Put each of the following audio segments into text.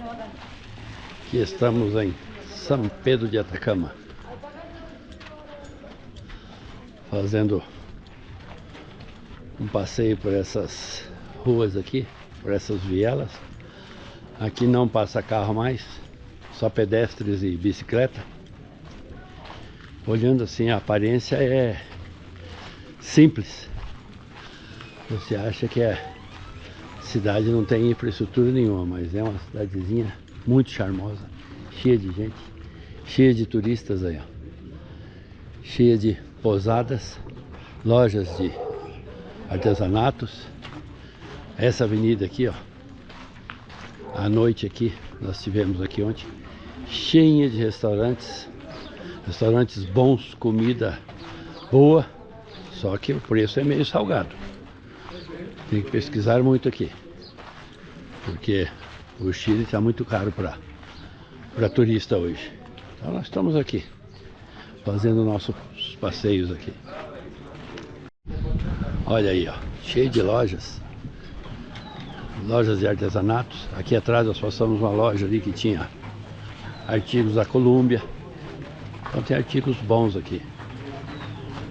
Aqui estamos em São Pedro de Atacama, fazendo um passeio por essas ruas aqui, por essas vielas. Aqui não passa carro mais, só pedestres e bicicleta. Olhando assim, a aparência é simples. Você acha que a cidade não tem infraestrutura nenhuma, mas é uma cidadezinha muito charmosa, cheia de gente, cheia de turistas aí, ó. Cheia de pousadas, lojas de artesanatos. Essa avenida aqui, ó, à noite aqui, nós tivemos aqui ontem, cheia de restaurantes bons, comida boa, só que o preço é meio salgado. Tem que pesquisar muito aqui, porque o Chile está muito caro para turista hoje. Então nós estamos aqui, fazendo nossos passeios aqui. Olha aí, ó, cheio de lojas de artesanatos. Aqui atrás nós passamos uma loja ali que tinha artigos da Colômbia. Então tem artigos bons aqui,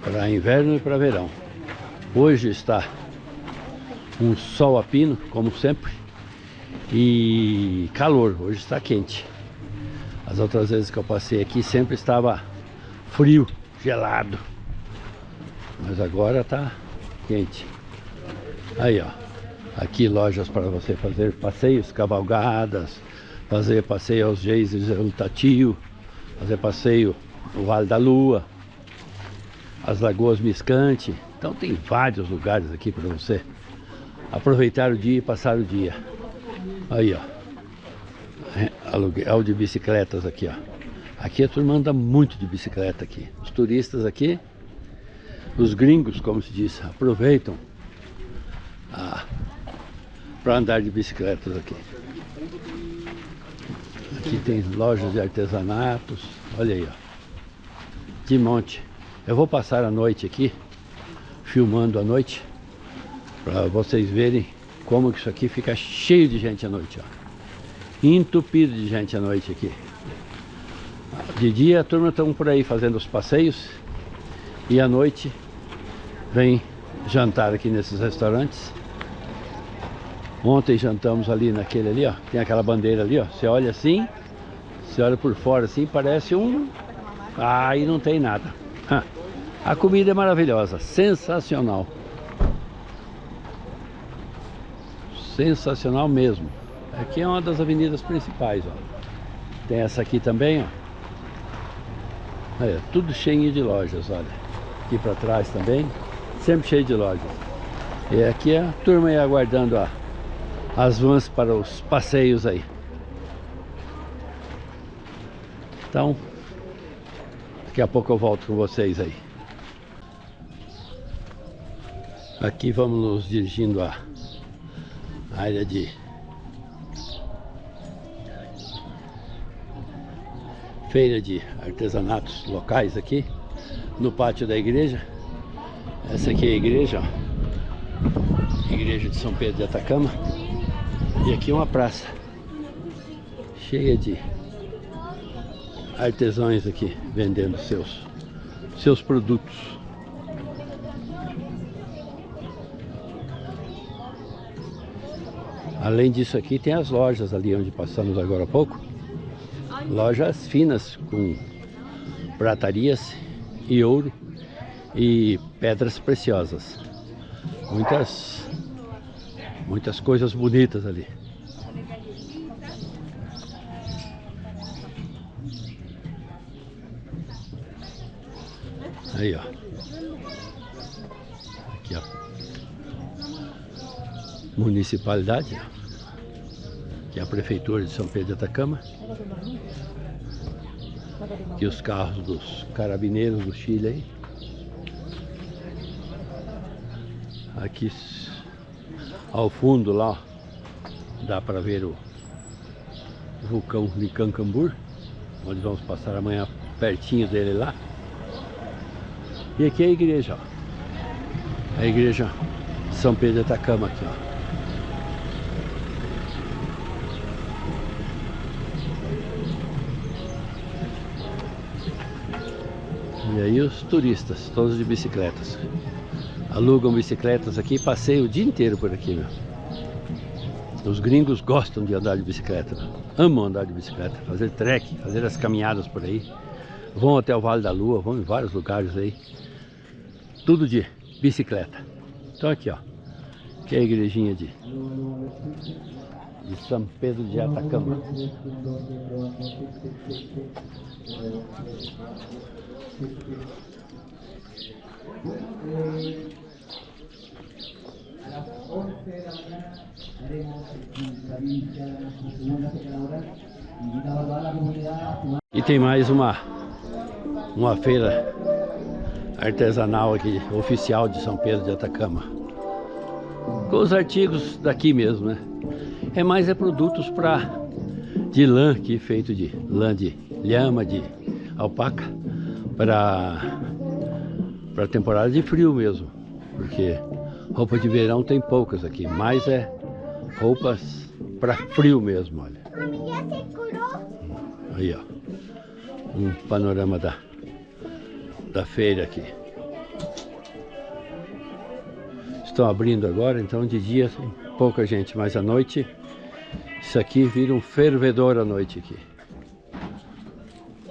para inverno e para verão. Hoje está um sol a pino, como sempre, e calor. Hoje está quente. As outras vezes que eu passei aqui sempre estava frio, gelado, mas agora está quente. Aí, ó, aqui lojas para você fazer passeios, cavalgadas, fazer passeio aos geysers do Tatio, fazer passeio no Vale da Lua, as Lagoas Miscante. Então tem vários lugares aqui para você aproveitar o dia e passar o dia. Aí, ó, aluguel de bicicletas aqui, ó. Aqui a turma anda muito de bicicleta aqui. Os turistas aqui, os gringos, como se diz, aproveitam para andar de bicicletas aqui. Aqui tem lojas de artesanatos. Olha aí, ó, de monte. Eu vou passar a noite aqui, filmando a noite, para vocês verem como que isso aqui fica cheio de gente à noite, ó. Entupido de gente à noite aqui. De dia a turma estão por aí fazendo os passeios, e à noite vem jantar aqui nesses restaurantes. Ontem jantamos ali naquele ali, ó, tem aquela bandeira ali, ó. Você olha assim, você olha por fora assim, parece um... Aí não tem nada. A comida é maravilhosa, sensacional. Sensacional mesmo. Aqui é uma das avenidas principais, ó. Tem essa aqui também, ó. Aí, tudo cheio de lojas, olha. Aqui para trás também, sempre cheio de lojas. E aqui a turma aí aguardando as vans para os passeios aí. Então, daqui a pouco eu volto com vocês aí. Aqui vamos nos dirigindo à área de feira de artesanatos locais aqui no pátio da igreja. Essa aqui é a igreja, ó. Igreja de São Pedro de Atacama. E aqui uma praça cheia de artesãos aqui vendendo seus produtos. Além disso aqui tem as lojas ali onde passamos agora há pouco. Lojas finas com pratarias e ouro e pedras preciosas. Muitas coisas bonitas ali. Aí, ó. Aqui, ó. Municipalidade. Aqui é a prefeitura de São Pedro de Atacama. Aqui os carros dos carabineiros do Chile aí. Aqui ao fundo lá, ó, dá para ver o vulcão Licancambur, onde vamos passar amanhã pertinho dele lá. E aqui é a igreja, ó. A igreja São Pedro de Atacama aqui, ó. E aí os turistas, todos de bicicletas. Alugam bicicletas aqui e passeiam o dia inteiro por aqui, meu. Os gringos gostam de andar de bicicleta, meu. Amam andar de bicicleta, fazer trek, fazer as caminhadas por aí. Vão até o Vale da Lua, vão em vários lugares aí. Tudo de bicicleta. Então aqui, ó, que é a igrejinha de São Pedro de Atacama. E tem mais uma feira artesanal aqui, oficial de São Pedro de Atacama, com os artigos daqui mesmo, né? É produtos de lã aqui, feito de lã de lhama, de alpaca, para temporada de frio mesmo, porque roupa de verão tem poucas aqui, mas é roupas para frio mesmo, olha. Aí, ó, um panorama da feira aqui. Estão abrindo agora, então de dia tem pouca gente, mas à noite isso aqui vira um fervedor à noite aqui.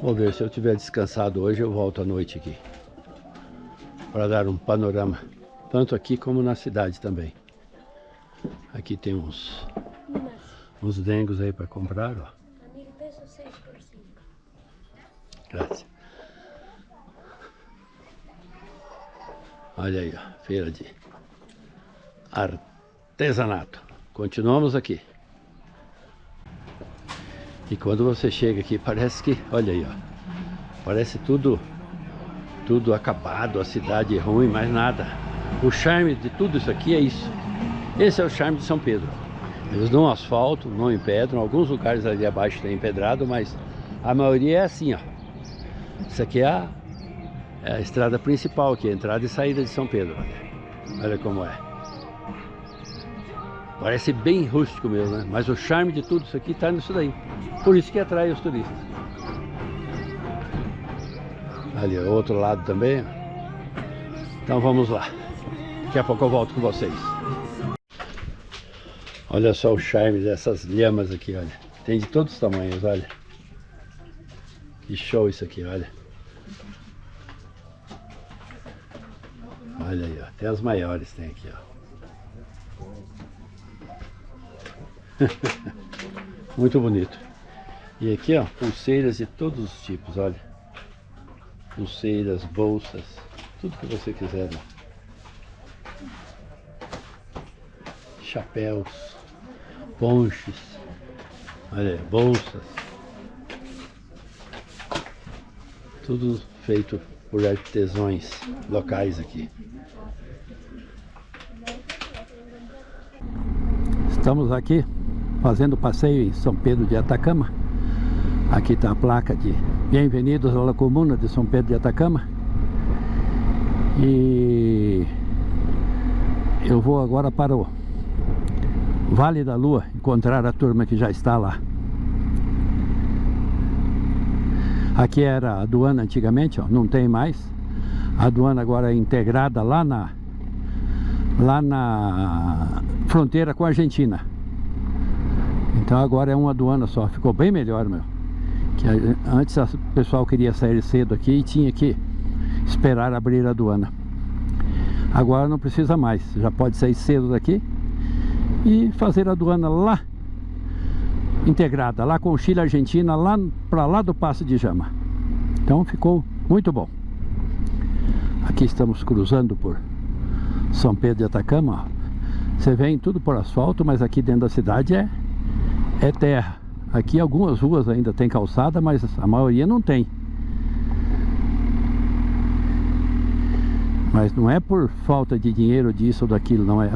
Vou ver, se eu tiver descansado hoje eu volto à noite aqui para dar um panorama, tanto aqui como na cidade também. Aqui tem uns dengos aí para comprar, ó. Graças. Olha aí, ó, feira de artesanato. Continuamos aqui. E quando você chega aqui, parece que, olha aí, ó, parece tudo acabado, a cidade é ruim, mas nada. O charme de tudo isso aqui é isso. Esse é o charme de São Pedro. Eles não asfaltam, não empedram. Alguns lugares ali abaixo tem empedrado, mas a maioria é assim, ó. Isso aqui é a estrada principal aqui, a entrada e saída de São Pedro. Olha como é. Parece bem rústico mesmo, né? Mas o charme de tudo isso aqui está nisso daí. Por isso que atrai os turistas. Ali, o outro lado também. Então vamos lá. Daqui a pouco eu volto com vocês. Olha só o charme dessas lhamas aqui, olha. Tem de todos os tamanhos, olha. Que show isso aqui, olha. Olha aí, ó. Até as maiores tem aqui, ó. Muito bonito. E aqui, ó, pulseiras de todos os tipos, olha. Pulseiras, bolsas, tudo que você quiser, né? Chapéus, ponches, olha, bolsas. Tudo feito por artesãos locais aqui. Estamos aqui fazendo passeio em São Pedro de Atacama. Aqui está a placa de Bem-vindos à Comuna de São Pedro de Atacama. E eu vou agora para o Vale da Lua encontrar a turma que já está lá. Aqui era a aduana antigamente, ó, não tem mais. A aduana agora é integrada lá na fronteira com a Argentina. Então agora é uma aduana só, ficou bem melhor, meu. Que antes o pessoal queria sair cedo aqui e tinha que esperar abrir a aduana. Agora não precisa mais, já pode sair cedo daqui e fazer a aduana lá integrada, lá com o Chile, Argentina, lá para lá do Passo de Jama. Então ficou muito bom. Aqui estamos cruzando por São Pedro de Atacama. Você vê tudo por asfalto, mas aqui dentro da cidade é terra. Aqui algumas ruas ainda tem calçada, mas a maioria não tem. Mas não é por falta de dinheiro disso ou daquilo, não. É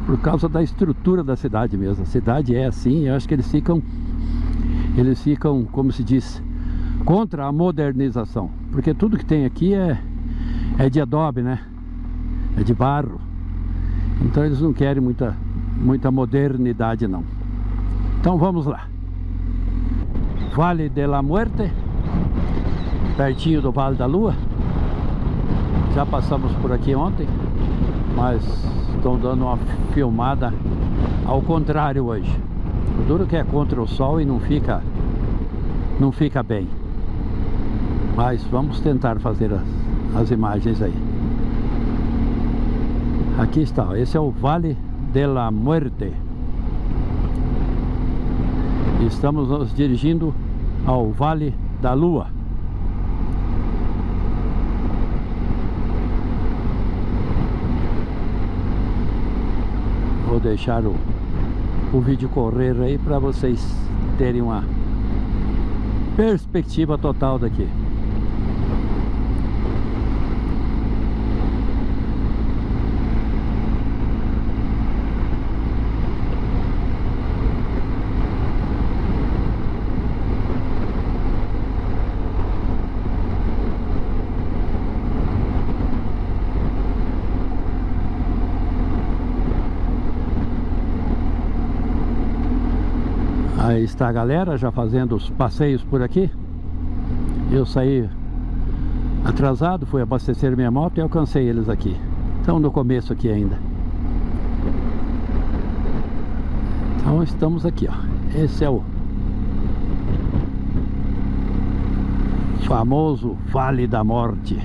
por causa da estrutura da cidade mesmo. A cidade é assim, eu acho que eles ficam, como se diz, contra a modernização. Porque tudo que tem aqui é de adobe, né? É de barro. Então eles não querem muita modernidade, não. Então vamos lá. Vale de la Muerte. pertinho do Vale da Lua. Já passamos por aqui ontem, mas estou dando uma filmada ao contrário hoje. O duro que é contra o sol e não fica bem. Mas vamos tentar fazer as imagens aí. Aqui está, esse é o Vale de la Muerte. Estamos nos dirigindo ao Vale da Lua. Vou deixar o vídeo correr aí para vocês terem uma perspectiva total daqui. Aí está a galera já fazendo os passeios por aqui. Eu saí atrasado, fui abastecer minha moto e alcancei eles aqui. Estão no começo aqui ainda. Então estamos aqui, ó. Esse é o famoso Vale da Morte.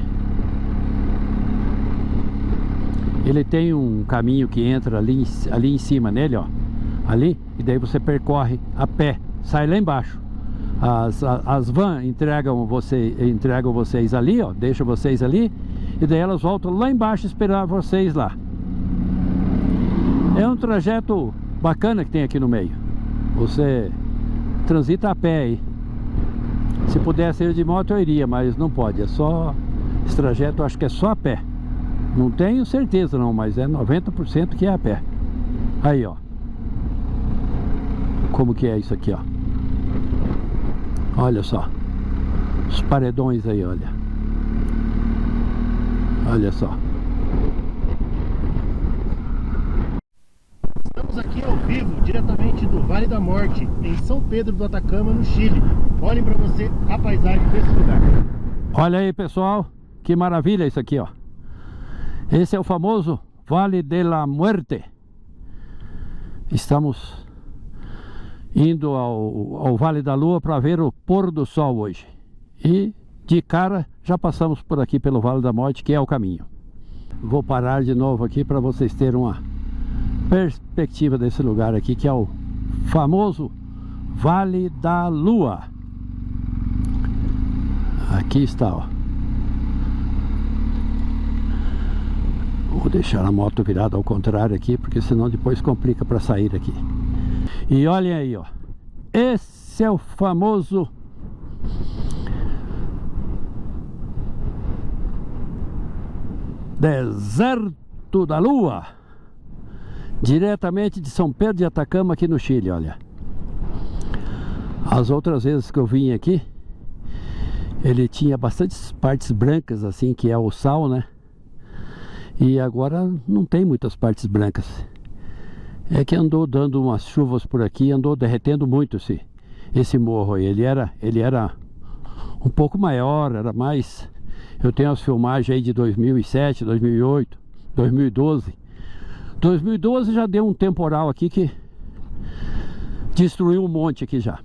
Ele tem um caminho que entra ali em cima nele, ó. Ali, e daí você percorre a pé, sai lá embaixo. As vans entregam vocês ali, ó, deixam vocês ali, e daí elas voltam lá embaixo esperar vocês lá. É um trajeto bacana que tem aqui no meio. Você transita a pé aí. Se pudesse ir de moto eu iria, mas não pode. É só esse trajeto, eu acho que é só a pé. Não tenho certeza não, mas é 90% que é a pé. Aí, ó. Como que é isso aqui, ó. Olha só. Os paredões aí, olha. Olha só. Estamos aqui ao vivo, diretamente do Vale da Morte, em São Pedro do Atacama, no Chile. Olhem para você a paisagem desse lugar. Olha aí, pessoal. Que maravilha isso aqui, ó. Esse é o famoso Vale de la Muerte. Estamos indo ao Vale da Lua para ver o pôr do sol hoje. E de cara já passamos por aqui pelo Vale da Morte, que é o caminho. Vou parar de novo aqui para vocês terem uma perspectiva desse lugar aqui, que é o famoso Vale da Lua. Aqui está, ó. Vou deixar a moto virada ao contrário aqui, porque senão depois complica para sair aqui. E olhem aí, ó. Esse é o famoso Deserto da Lua, diretamente de São Pedro de Atacama, aqui no Chile, olha. As outras vezes que eu vim aqui, ele tinha bastantes partes brancas, assim, que é o sal, né? E agora não tem muitas partes brancas. É que andou dando umas chuvas por aqui, andou derretendo muito esse morro aí. Ele era um pouco maior, era mais... Eu tenho as filmagens aí de 2007, 2008, 2012. 2012 já deu um temporal aqui que destruiu um monte aqui já.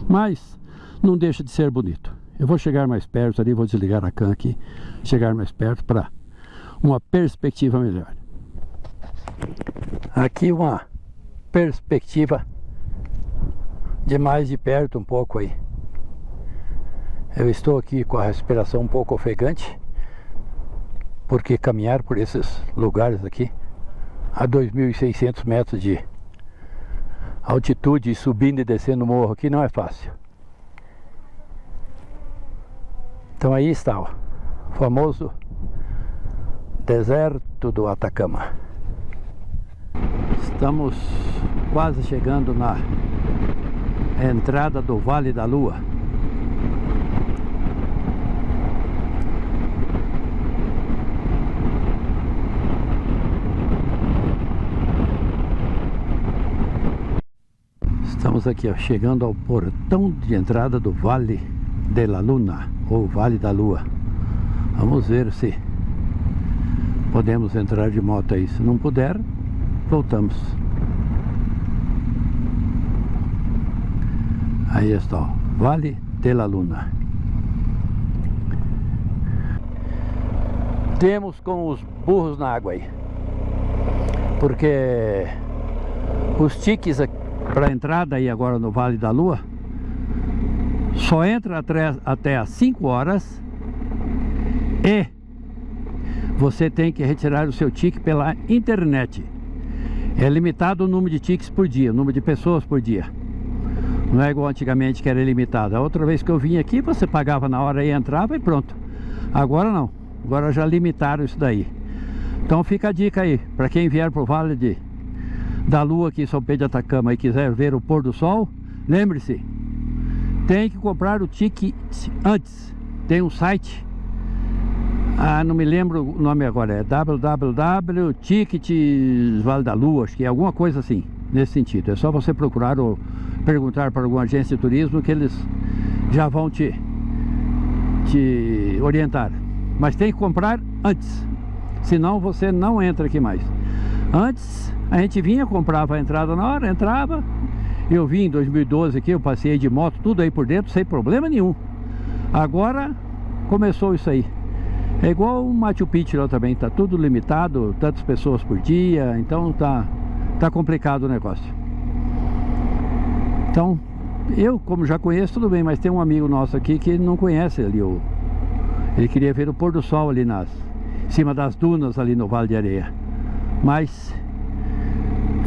Mas não deixa de ser bonito. Eu vou chegar mais perto ali, vou desligar a cam aqui, chegar mais perto para uma perspectiva melhor. Aqui uma perspectiva de mais de perto um pouco aí. Eu estou aqui com a respiração um pouco ofegante, porque caminhar por esses lugares aqui a 2.600 metros de altitude, subindo e descendo o morro aqui, não é fácil. Então aí está o famoso Deserto do Atacama. Estamos quase chegando na entrada do Vale da Lua. Estamos aqui, ó, chegando ao portão de entrada do Vale de la Luna, ou Vale da Lua. Vamos ver se podemos entrar de moto aí. Se não puder, voltamos. Aí está, ó, Vale de la Luna. Temos com os burros na água aí, porque os tickets para entrada aí agora no Vale da Lua só entra até às 5 horas e você tem que retirar o seu ticket pela internet. É limitado o número de tickets por dia, o número de pessoas por dia. Não é igual antigamente que era ilimitado. A outra vez que eu vim aqui, você pagava na hora e entrava e pronto. Agora não. Agora já limitaram isso daí. Então fica a dica aí, para quem vier para o Vale da Lua aqui em São Pedro de Atacama e quiser ver o pôr do sol, lembre-se, tem que comprar o ticket antes. Tem um site, não me lembro o nome agora, é www.tickets Vale da Lua, acho que é alguma coisa assim, nesse sentido. É só você procurar ou perguntar para alguma agência de turismo que eles já vão te orientar. Mas tem que comprar antes, senão você não entra aqui mais. Antes a gente vinha, comprava a entrada na hora, entrava. Eu vim em 2012 aqui, eu passei de moto, tudo aí por dentro, sem problema nenhum. Agora começou isso aí. É igual o Machu Picchu lá também, tá tudo limitado, tantas pessoas por dia, então tá complicado o negócio. Então, eu como já conheço, tudo bem, mas tem um amigo nosso aqui que não conhece ali ele queria ver o pôr do sol ali em cima das dunas ali no Vale de Areia. Mas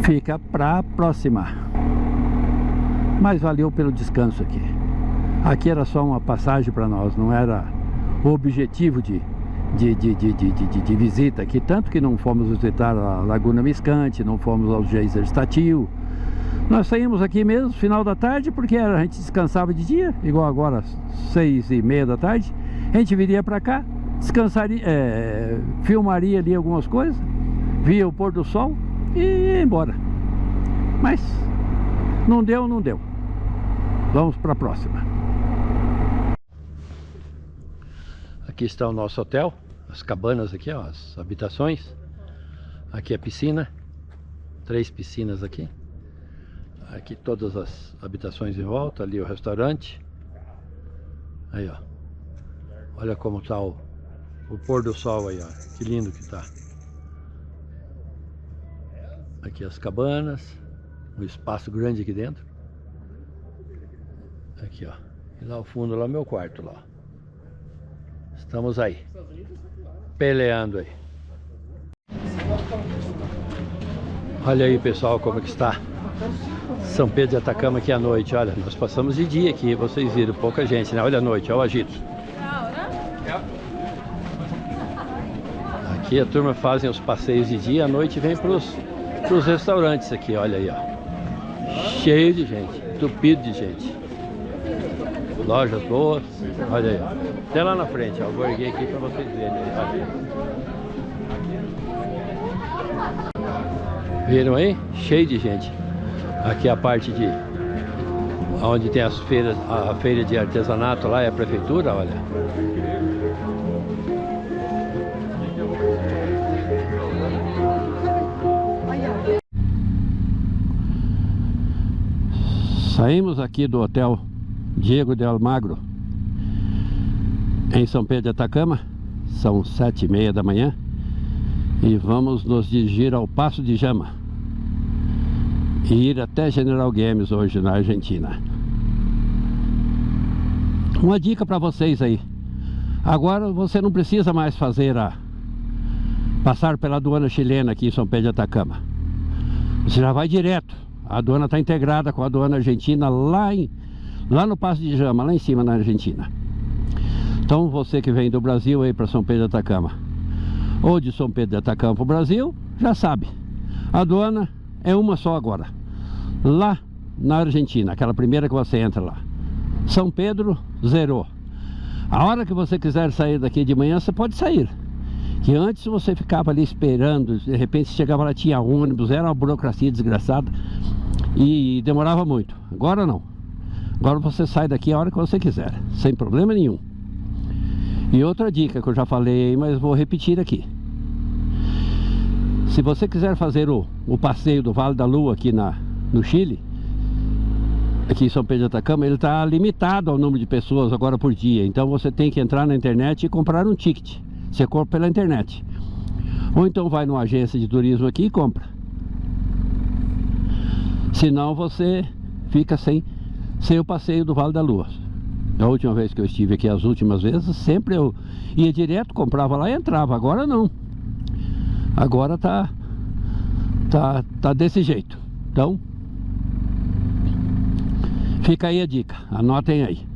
fica para a próxima. Mas valeu pelo descanso aqui. Aqui era só uma passagem para nós, não era o objetivo de visita aqui. Tanto que não fomos visitar a Laguna Miscante, não fomos ao geyser Estatil. Nós saímos aqui mesmo, final da tarde, porque a gente descansava de dia, igual agora, 6h30 da tarde. A gente viria para cá, descansaria, filmaria ali algumas coisas, via o pôr do sol e ia embora. Mas não deu. Vamos para a próxima. Aqui está o nosso hotel, as cabanas aqui, ó, as habitações. Aqui a piscina, 3 piscinas aqui. Aqui todas as habitações em volta, ali o restaurante. Aí, ó. Olha como tá o pôr do sol aí, ó. Que lindo que tá. Aqui as cabanas, um espaço grande aqui dentro. Aqui, ó. E lá ao fundo, lá meu quarto, lá. Estamos aí, peleando aí. Olha aí, pessoal, como que está São Pedro de Atacama aqui à noite. Olha, nós passamos de dia aqui, vocês viram, pouca gente, né? Olha a noite, olha o agito. Aqui a turma fazem os passeios de dia, à noite vem pros restaurantes aqui, olha aí, ó. Cheio de gente, entupido de gente. Lojas boas, olha aí, ó. Até lá na frente, ó, eu vou erguer aqui para vocês verem aí, olha. Viram aí? Cheio de gente. Aqui é a parte de onde tem as feiras, a feira de artesanato lá é a prefeitura, olha. Saímos aqui do hotel Diego de Almagro em São Pedro de Atacama, são 7h30 da manhã, e vamos nos dirigir ao Passo de Jama e ir até General Games hoje na Argentina. Uma dica para vocês aí: agora você não precisa mais passar pela aduana chilena aqui em São Pedro de Atacama. Você já vai direto. A aduana está integrada com a aduana argentina lá no Passo de Jama, lá em cima na Argentina. Então você que vem do Brasil aí para São Pedro de Atacama, ou de São Pedro de Atacama para o Brasil, já sabe, a aduana é uma só agora, lá na Argentina, aquela primeira que você entra lá. São Pedro zerou. A hora que você quiser sair daqui de manhã, você pode sair. Que antes você ficava ali esperando, de repente chegava lá, tinha ônibus, era uma burocracia desgraçada e demorava muito. Agora não. Agora você sai daqui a hora que você quiser, sem problema nenhum. E outra dica que eu já falei, mas vou repetir aqui. Se você quiser fazer o passeio do Vale da Lua aqui no Chile, aqui em São Pedro de Atacama, ele está limitado ao número de pessoas agora por dia. Então você tem que entrar na internet e comprar um ticket. Você compra pela internet. Ou então vai numa agência de turismo aqui e compra. Senão você fica sem o passeio do Vale da Lua. A última vez que eu estive aqui, as últimas vezes, sempre eu ia direto, comprava lá e entrava. Agora não. Agora tá desse jeito. Então, fica aí a dica. Anotem aí.